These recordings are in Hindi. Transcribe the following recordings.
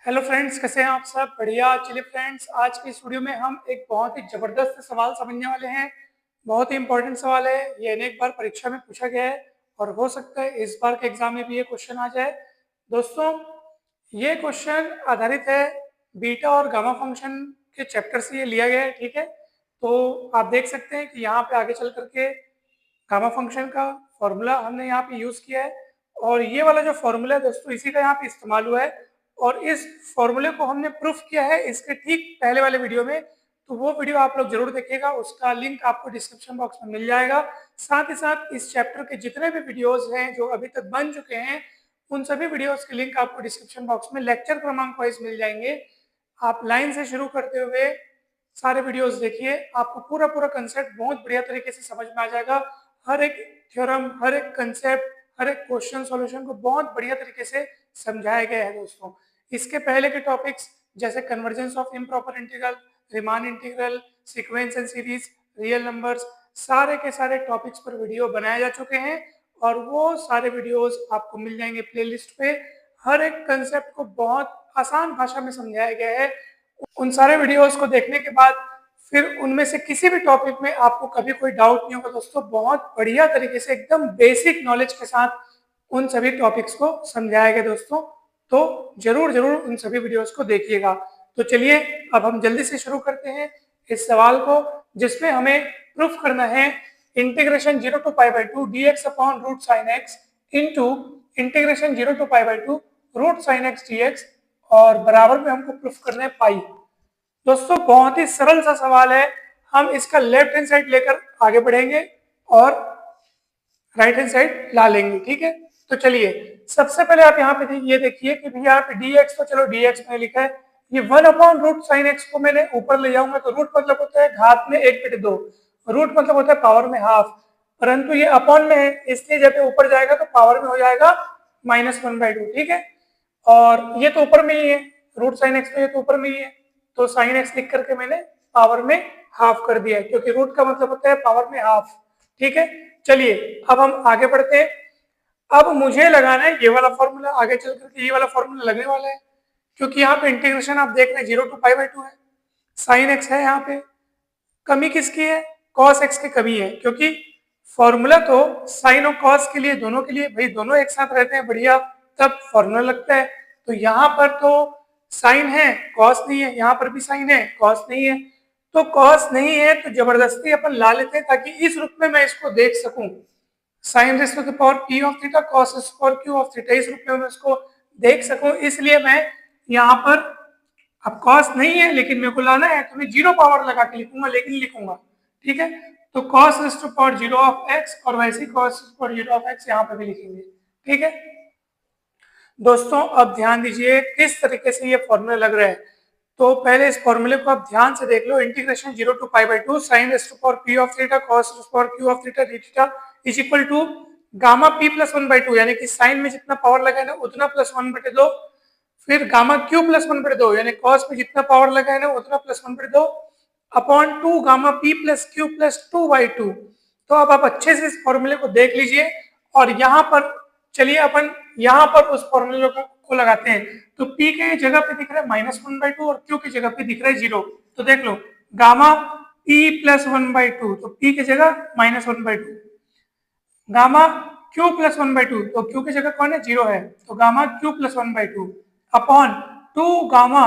हेलो फ्रेंड्स, कैसे हैं आप सब? बढ़िया। चलिए फ्रेंड्स, आज की इस वीडियो में हम एक बहुत ही जबरदस्त सवाल समझने वाले हैं। बहुत ही इंपॉर्टेंट सवाल है। ये अनेक बार परीक्षा में पूछा गया है और हो सकता है इस बार के एग्जाम में भी ये क्वेश्चन आ जाए। दोस्तों, ये क्वेश्चन आधारित है बीटा और गामा फंक्शन के चैप्टर से ये लिया गया है। ठीक है, तो आप देख सकते हैं कि यहाँ पे आगे चल करके गामा फंक्शन का फॉर्मूला हमने यहाँ पे यूज किया है और ये वाला जो फॉर्मूला है दोस्तों, इसी का यहाँ पे इस्तेमाल हुआ है। और इस फॉर्मूले को हमने प्रूफ किया है इसके ठीक पहले वाले वीडियो में, तो वो वीडियो आप लोग जरूर देखिएगा। उसका लिंक आपको डिस्क्रिप्शन बॉक्स में मिल जाएगा। साथ ही साथ इस चैप्टर के जितने भी वीडियोस हैं जो अभी तक बन चुके हैं, उन सभी वीडियोस के लिंक आपको डिस्क्रिप्शन बॉक्स में लेक्चर क्रमांक वाइज मिल जाएंगे। आप लाइन से शुरू करते हुए सारे वीडियोस देखिए, आपको पूरा पूरा कंसेप्ट बहुत बढ़िया तरीके से समझ में आ जाएगा। हर एक थ्योरम, हर एक कंसेप्ट, हर एक क्वेश्चन सॉल्यूशन को बहुत बढ़िया तरीके से समझाया गया है दोस्तों। इसके पहले के टॉपिक्स जैसे convergence of improper integral, Riemann integral, sequence and series, real numbers, सारे के सारे टॉपिक्स पर वीडियो बनाए जा चुके हैं और वो सारे वीडियोस आपको मिल जाएंगे प्लेलिस्ट पे। हर एक कंसेप्ट को बहुत आसान भाषा में समझाया गया है। उन सारे वीडियोस को देखने के बाद फिर उनमें से किसी भी टॉपिक में आपको कभी कोई डाउट नहीं होगा दोस्तों। बहुत बढ़िया तरीके से एकदम बेसिक नॉलेज के साथ उन सभी टॉपिक्स को समझाया गया दोस्तों। तो जरूर जरूर उन सभी वीडियोस को देखिएगा। तो चलिए अब हम जल्दी से शुरू करते हैं इस सवाल को, जिसमें हमें प्रूफ करना है integration 0 to pi by 2 dx upon root sine X into integration 0 to pi by 2 root sine X dx, और बराबर में हमको प्रूफ करना है पाई। दोस्तों, बहुत ही सरल सा सवाल है। हम इसका लेफ्ट हैंड साइड लेकर आगे बढ़ेंगे और राइट हैंड साइड ला लेंगे। ठीक है, तो चलिए सबसे पहले आप यहाँ पे ये देखिए कि भैया यहाँ पे dx, तो चलो dx मैंने लिखा है। ये 1 अपॉन रूट साइन एक्स को मैंने ऊपर ले जाऊंगा तो रूट मतलब होता है घात में 1/2, रूट मतलब होता है पावर में हाफ, परंतु ये अपॉन में है इसलिए जब ये ऊपर जाएगा तो पावर में हो जाएगा -1/2। ठीक है, और ये तो ऊपर में ही है, रूट साइन एक्स, तो ये तो ऊपर में ही है, तो साइन एक्स लिख करके मैंने पावर में हाफ कर दिया है, क्योंकि रूट का मतलब होता है पावर में हाफ। ठीक है, चलिए अब हम आगे बढ़ते हैं। अब मुझे लगाना है ये वाला फॉर्मूला, आगे चल करके ये वाला फॉर्मूला लगने वाला है, क्योंकि यहाँ पे इंटीग्रेशन आप देख रहे हैं 0 to पाई बाई 2 है, साइन एक्स है, यहाँ पे कमी किसकी है? कॉस एक्स की कमी है, क्योंकि फॉर्मूला तो साइन और कॉस के लिए, दोनों के लिए, भाई दोनों एक साथ रहते हैं बढ़िया, तब फॉर्मूला लगता है। तो यहाँ पर तो साइन है, कॉस नहीं है, यहाँ पर भी साइन है, कॉस नहीं है, तो कॉस नहीं है तो जबरदस्ती अपन ला लेते हैं ताकि इस रूप में मैं इसको देख सकूं। Sine raise to the power P of theta cos raise to the power Q of theta, इस रूप में मैं इसको देख सकूं, इसलिए मैं यहाँ पर, अब कॉस नहीं है लेकिन मेरे को लाना है तो मैं जीरो पावर लगा के लिखूंगा, लेकिन लिखूंगा। ठीक है, तो cos raise to power 0 of X, और वैसे ही कॉस पावर 0 ऑफ एक्स यहाँ पे भी लिखेंगे। ठीक है दोस्तों, अब ध्यान दीजिए किस तरीके से ये फॉर्मूला लग रहा है। तो पहले इस फॉर्मूले को आप ध्यान से देख लो। Integration 0 to pi by 2 sine raise to power P of theta cos raise to power Q of theta D theta is equal to gamma P plus 1/2, यानी कि साइन में जितना पावर लगा है ना उतना प्लस 1/2, फिर गामा क्यू प्लस 1/2, यानी कॉस में जितना पावर लगा है ना उतना plus 1/2 upon 2 gamma P plus Q plus 2/2। तो अब आप अच्छे से इस फॉर्मूले को देख लीजिए और यहाँ पर चलिए अपन यहाँ पर उस फॉर्मूले को लगाते हैं। तो P के जगह पे दिख रहा है -1/2 और Q की जगह पे दिख रहा है 0। तो देख लो गामा P प्लस 1/2, तो P की जगह -1/2, गामा Q प्लस 1/2, तो Q की जगह कौन है? 0 है, तो gamma Q plus 1/2 upon 2 gamma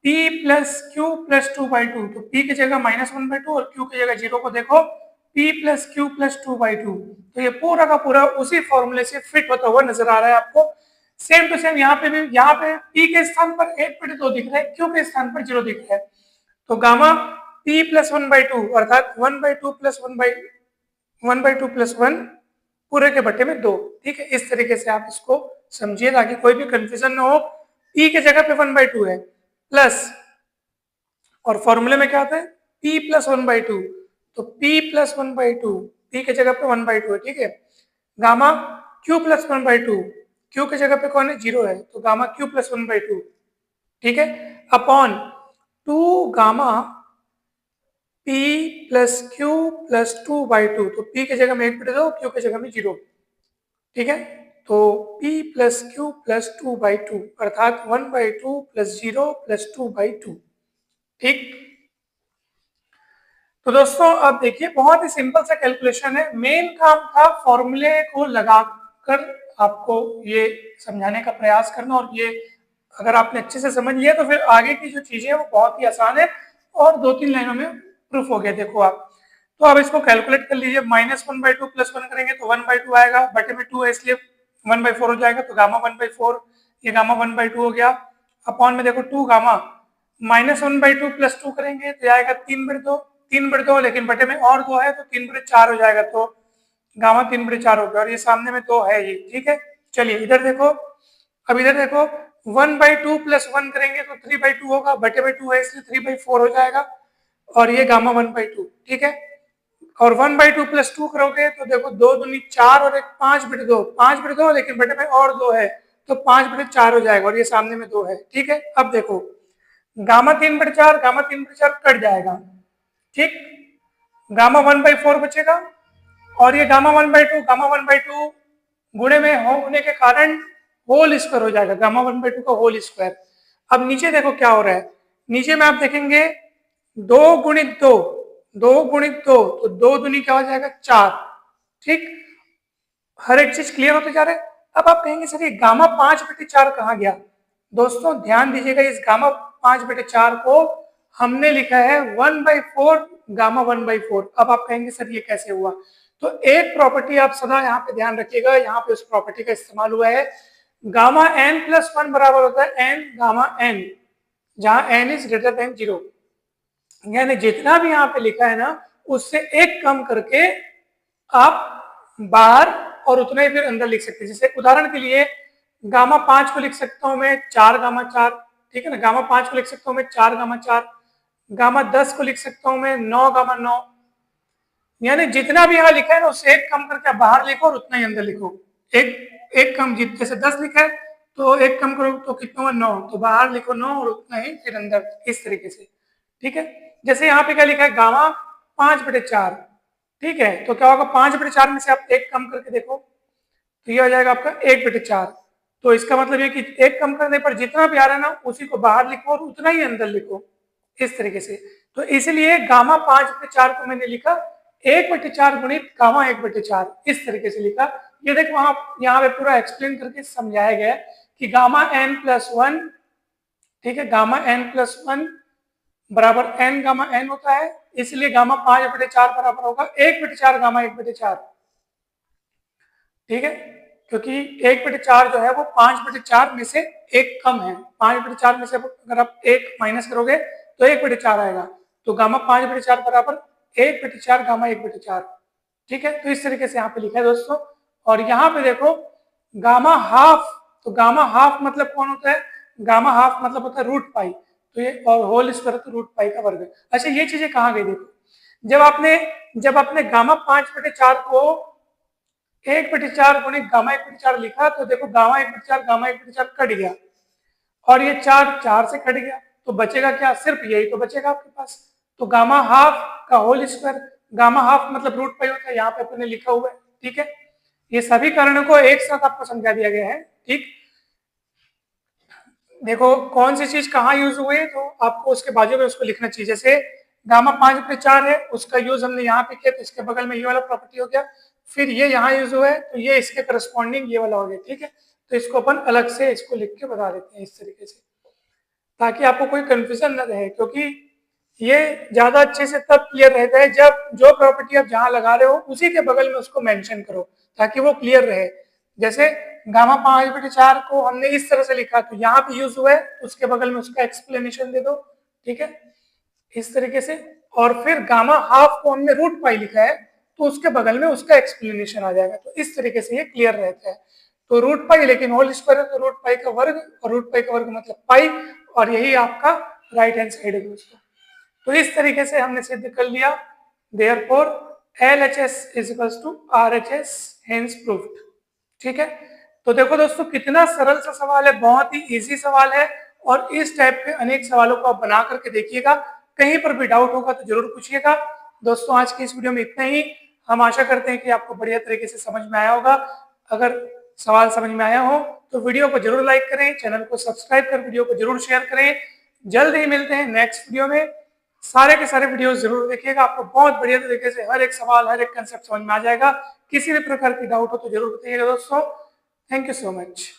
P plus Q plus 2/2, तो P की जगह -1/2 और Q की जगह 0 को देखो P प्लस Q प्लस 2/2, तो ये पूरा का पूरा उसी फॉर्मूले से फिट होता हुआ नजर आ रहा है आपको। सेम टू सेम यहाँ पे भी, यहाँ पे P के स्थान पर 1/2 दिख रहा है, Q के स्थान पर 0 दिख रहा है, तो गामा P प्लस 1/2 अर्थात 1/2 प्लस 1/2 प्लस 1 पूरे के बट्टे में 2। ठीक है, इस तरीके से आप इसको समझिए ताकि कोई भी कंफ्यूजन ना हो। P के जगह पे 1/2 है प्लस, और फॉर्मूले में क्या आता है? P प्लस 1/2, तो P प्लस 1/2, P के जगह पे 1/2 है। ठीक है, गामा Q प्लस 1/2, Q के जगह पे कौन है? 0 है, तो गामा Q प्लस 1/2। ठीक है, upon 2 gamma P plus Q plus 2/2, तो P की जगह में 1/2, Q की जगह में 0। ठीक है, तो p प्लस क्यू प्लस 2/2 अर्थात 1/2 प्लस 0 प्लस 2/2। ठीक, तो दोस्तों अब देखिए बहुत ही सिंपल सा कैलकुलेशन है। मेन काम था फॉर्मूले को लगाकर आपको ये समझाने का प्रयास करना, और ये अगर आपने अच्छे से समझ लिया तो फिर आगे की जो चीजें हैं वो बहुत ही आसान है और 2-3 लाइनों में प्रूफ हो गया। देखो आप, तो अब इसको कैलकुलेट कर लीजिए। -1/2 +1 करेंगे तो 1/2 आएगा, बटे में 2 है इसलिए 1/4 हो जाएगा, तो गामा 1/4, ये गामा 1/2 हो गया। अपॉन में देखो 2 गामा, -1/2 + 2 करेंगे तो आएगा 3/2, 3/2 लेकिन बटे में और 2 है तो 3/4 हो जाएगा, तो गामा 3/4 हो गया, और ये सामने में 2 है ये। ठीक है, चलिए इधर देखो, अब इधर देखो 1/2 + 1 करेंगे तो 3/2 होगा, बटे में 2 है इसलिए 3/4 हो जाएगा, और ये गामा 1/2। ठीक है, और 1/2 + 2 करोगे तो देखो 2 दूनी 4 और एक 5/2, 5/2 लेकिन बटे में और 2 है तो 5/4 हो जाएगा, और ये सामने में 2 है। ठीक है, अब देखो गामा 3/4, गामा 3/4 कट जाएगा। ठीक, गामा 1/4 बचेगा, और ये गामा 1/2, गामा 1/2 गुणे में होने के कारण होल स्क्वायर हो जाएगा, गामा 1/2 का होल स्क्वायर। अब नीचे देखो क्या हो रहा है, नीचे में आप देखेंगे 2 गुणित 2, 2 गुणित 2, तो 2 दूनी क्या हो जाएगा 4। ठीक, हर एक चीज क्लियर होते जा रहे हैं। अब आप कहेंगे सर ये गामा 5/4 कहाँ गया? दोस्तों ध्यान दीजिएगा, इस गामा 5/4 को हमने लिखा है 1/4 गामा 1/4। अब आप कहेंगे सर ये कैसे हुआ? तो एक प्रॉपर्टी आप सदा यहाँ पे ध्यान रखिएगा, यहाँ पे उस प्रॉपर्टी का इस्तेमाल हुआ है। गामा n+1 बराबर होता है n गामा n, जहां n इज ग्रेटर देन 0, यानी जितना भी यहाँ पे लिखा है ना उससे एक कम करके आप बाहर और उतना ही फिर अंदर लिख सकते हैं। जैसे उदाहरण के लिए गामा 5 को लिख सकता हूं मैं 4 गामा 4, ठीक है ना, गामा 5 को लिख सकता हूं मैं 4 गामा 4, गामा 10 को लिख सकता हूं मैं 9 गामा 9, यानी जितना भी यहाँ लिखा है ना उससे एक कम करके बाहर लिखो और उतना ही अंदर लिखो। एक कम, जैसे 10 लिखा है तो एक कम करो तो कितना हुआ 9, तो बाहर लिखो 9 और उतना ही फिर अंदर, इस तरीके से। ठीक है, जैसे यहाँ पे क्या लिखा है गामा 5/4, ठीक है, तो क्या होगा 5/4 में से आप एक कम करके देखो तो ये हो जाएगा आपका 1/4। तो इसका मतलब ये कि एक कम करने पर जितना भी आ रहा है ना उसी को बाहर लिखो और उतना ही अंदर लिखो, इस तरीके से। तो इसलिए गामा 5/4 को मैंने लिखा 1/4 गुणित गामा 1/4, इस तरीके से लिखा। ये देखो वहां यहाँ पे पूरा एक्सप्लेन करके समझाया गया है कि गामा n+1, ठीक है, गामा n+1 बराबर n गामा n होता है, इसलिए गामा 5/4 बराबर होगा 1/4 गामा 1/4। ठीक है, क्योंकि 1/4 जो है वो 5/4 में से एक कम है, 5/4 में से अगर आप एक माइनस करोगे तो 1/4 आएगा, तो गामा 5/4 बराबर 1/4 गामा 1/4। ठीक है, तो इस तरीके से यहाँ पे लिखा है दोस्तों। और यहाँ पे देखो गामा हाफ, तो गामा हाफ मतलब कौन होता है? गामा हाफ मतलब होता है √π, तो ये और होल स्क्वायर तो √π का वर्ग। अच्छा ये चीजें कहाँ गई देखो, जब आपने गामा 5/4 को 1/4 गुणित गामा 1/4 लिखा तो देखो गामा 1/4 कट गया, और ये 4 से कट गया, तो बचेगा क्या? सिर्फ यही तो बचेगा आपके पास। तो गामा हाफ का होल स्क्वायर, गामा हाफ मतलब √π होता है, यहाँ पे अपने लिखा हुआ है। ठीक है, ये सभी कारणों को एक साथ आपको समझा दिया गया है। ठीक, देखो कौन सी चीज कहाँ यूज हुई है तो आपको उसके बाजू में उसको लिखना चाहिए। जैसे गामा 5/4 है, उसका यूज हमने यहाँ पे किया तो इसके बगल में ये वाला प्रॉपर्टी हो गया, फिर ये यहाँ यूज हुआ है तो ये इसके करस्पॉन्डिंग ये वाला हो गया। ठीक है, तो इसको अपन अलग से इसको लिख के बता देते हैं इस तरीके से, ताकि आपको कोई कंफ्यूजन न रहे, क्योंकि ये ज्यादा अच्छे से तब क्लियर रहता है जब जो प्रॉपर्टी आप जहां लगा रहे हो उसी के बगल में उसको मेंशन करो, ताकि वो क्लियर रहे। जैसे गामा 5/4 को हमने इस तरह से लिखा तो यहाँ पे यूज हुआ है, उसके बगल में उसका एक्सप्लेनेशन दे दो। ठीक है, इस तरीके से। और फिर गामा हाफ को हमने √π लिखा है तो उसके बगल में उसका एक्सप्लेनेशन आ जाएगा, तो इस तरीके से ये क्लियर रहता है। तो √π लेकिन होल स्क्वायर है तो √π का वर्ग, और √π का वर्ग मतलब पाई, और यही आपका राइट हैंड साइड है दोस्तों। तो इस तरीके से हमने सिद्ध कर लिया, therefore LHS = RHS, hence proved. ठीक है, तो देखो दोस्तों कितना सरल सा सवाल है, बहुत ही इजी सवाल है, और इस टाइप के अनेक सवालों को आप बना करके देखिएगा। कहीं पर भी डाउट होगा तो जरूर पूछिएगा। दोस्तों आज की इस वीडियो में इतना ही। हम आशा करते हैं कि आपको बढ़िया तरीके से समझ में आया होगा। अगर सवाल समझ में आया हो तो वीडियो को जरूर लाइक करें, चैनल को सब्सक्राइब कर वीडियो को जरूर शेयर करें। जल्द ही मिलते हैं नेक्स्ट वीडियो में। सारे के सारे वीडियोस जरूर देखिएगा, आपको बहुत बढ़िया तरीके से हर एक सवाल, हर एक कंसेप्ट समझ में आ जाएगा। किसी भी प्रकार की डाउट हो तो जरूर बताइएगा दोस्तों। Thank you so much.